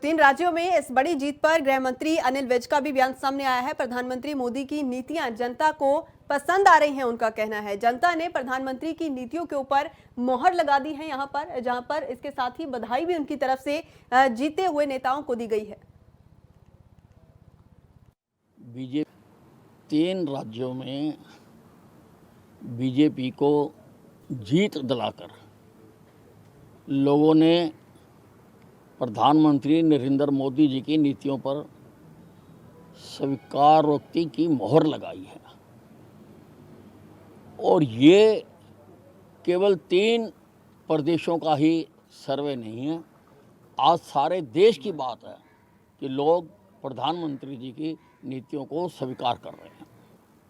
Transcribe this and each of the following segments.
तीन राज्यों में इस बड़ी जीत पर गृह मंत्री अनिल विज का भी बयान सामने आया है। प्रधानमंत्री मोदी की नीतियां जनता को पसंद आ रही हैं, उनका कहना है। जनता ने प्रधानमंत्री की नीतियों के ऊपर मोहर लगा दी है, यहां पर जहां पर इसके साथ ही बधाई भी उनकी तरफ से जीते हुए नेताओं को दी गई है। बीजेपी तीन राज्यों में बीजेपी को जीत दिलाकर लोगों ने प्रधानमंत्री नरेंद्र मोदी जी की नीतियों पर स्वीकारोक्ति की मोहर लगाई है। और ये केवल 3 प्रदेशों का ही सर्वे नहीं है, आज सारे देश की बात है कि लोग प्रधानमंत्री जी की नीतियों को स्वीकार कर रहे हैं।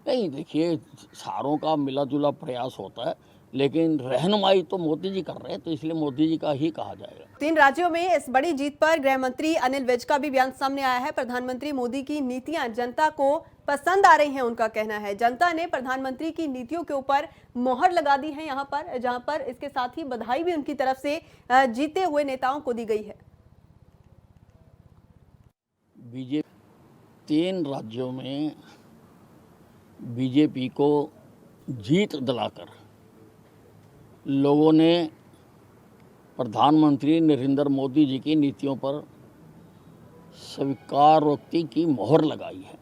नहीं, देखिए, सारों का मिला जुला प्रयास होता है, लेकिन रहनुमाई तो मोदी जी कर रहे हैं, तो इसलिए मोदी जी का ही कहा जाएगा। तीन राज्यों में इस बड़ी जीत पर गृह मंत्री अनिल विज का भी बयान सामने आया है। प्रधानमंत्री मोदी की नीतियां जनता को पसंद आ रही हैं, उनका कहना है। जनता ने प्रधानमंत्री की नीतियों के ऊपर मोहर लगा दी है, यहां पर जहां पर इसके साथ ही बधाई भी उनकी तरफ से जीते हुए नेताओं को दी गई है। बीजेपी 3 राज्यों में बीजेपी को जीत दिलाकर लोगों ने प्रधानमंत्री नरेंद्र मोदी जी की नीतियों पर स्वीकारोक्ति की मोहर लगाई है।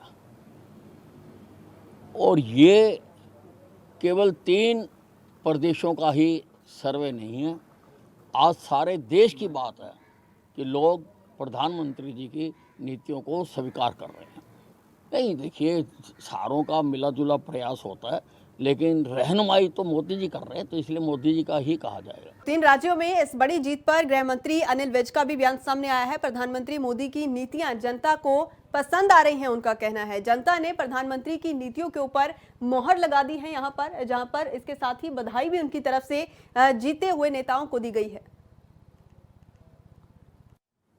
और ये केवल 3 प्रदेशों का ही सर्वे नहीं है, आज सारे देश की बात है कि लोग प्रधानमंत्री जी की नीतियों को स्वीकार कर रहे हैं। नहीं, देखिए, सारों का मिला जुला प्रयास होता है, लेकिन रहनुमाई तो मोदी जी कर रहे हैं, तो इसलिए मोदी जी का ही कहा जाएगा। तीन राज्यों में इस बड़ी जीत पर गृह मंत्री अनिल विज का भी बयान सामने आया है। प्रधानमंत्री मोदी की नीतियां जनता को पसंद आ रही हैं, उनका कहना है। जनता ने प्रधानमंत्री की नीतियों के ऊपर मोहर लगा दी है, यहां पर जहां पर इसके साथ ही बधाई भी उनकी तरफ से जीते हुए नेताओं को दी गई है।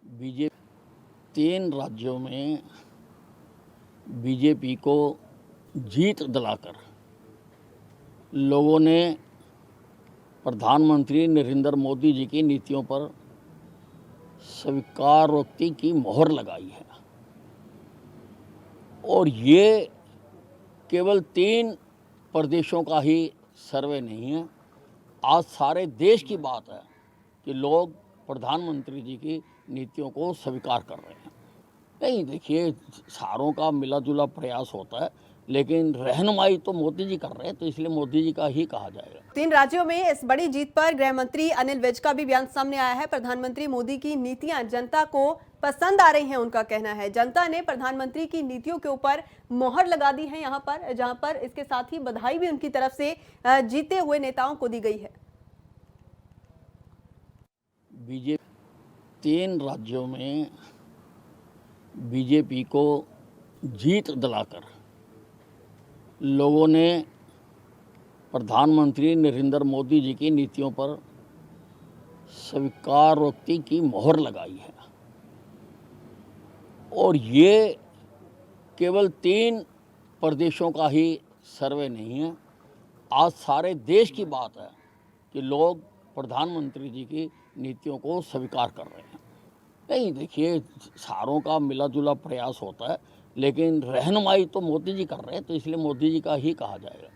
बीजेपी 3 राज्यों में बीजेपी को जीत दिलाकर लोगों ने प्रधानमंत्री नरेंद्र मोदी जी की नीतियों पर स्वीकारोक्ति की मोहर लगाई है। और ये केवल 3 प्रदेशों का ही सर्वे नहीं है, आज सारे देश की बात है कि लोग प्रधानमंत्री जी की नीतियों को स्वीकार कर रहे हैं। नहीं, देखिए, सारों का मिला जुला प्रयास होता है, लेकिन रहनुमाई तो मोदी जी कर रहे हैं, तो इसलिए मोदी जी का ही कहा जाएगा। तीन राज्यों में इस बड़ी जीत पर गृह मंत्री अनिल विज का भी बयान सामने आया है। प्रधानमंत्री मोदी की नीतियां जनता को पसंद आ रही हैं, उनका कहना है। जनता ने प्रधानमंत्री की नीतियों के ऊपर मोहर लगा दी है, यहां पर जहां पर इसके साथ ही बधाई भी उनकी तरफ से जीते हुए नेताओं को दी गई है। बीजेपी 3 राज्यों में बीजेपी को जीत दिलाकर लोगों ने प्रधानमंत्री नरेंद्र मोदी जी की नीतियों पर स्वीकारोक्ति की मोहर लगाई है। और ये केवल 3 प्रदेशों का ही सर्वे नहीं है, आज सारे देश की बात है कि लोग प्रधानमंत्री जी की नीतियों को स्वीकार कर रहे हैं। नहीं, देखिए, सारों का मिला जुला प्रयास होता है, लेकिन रहनुमाई तो मोदी जी कर रहे हैं, तो इसलिए मोदी जी का ही कहा जाएगा।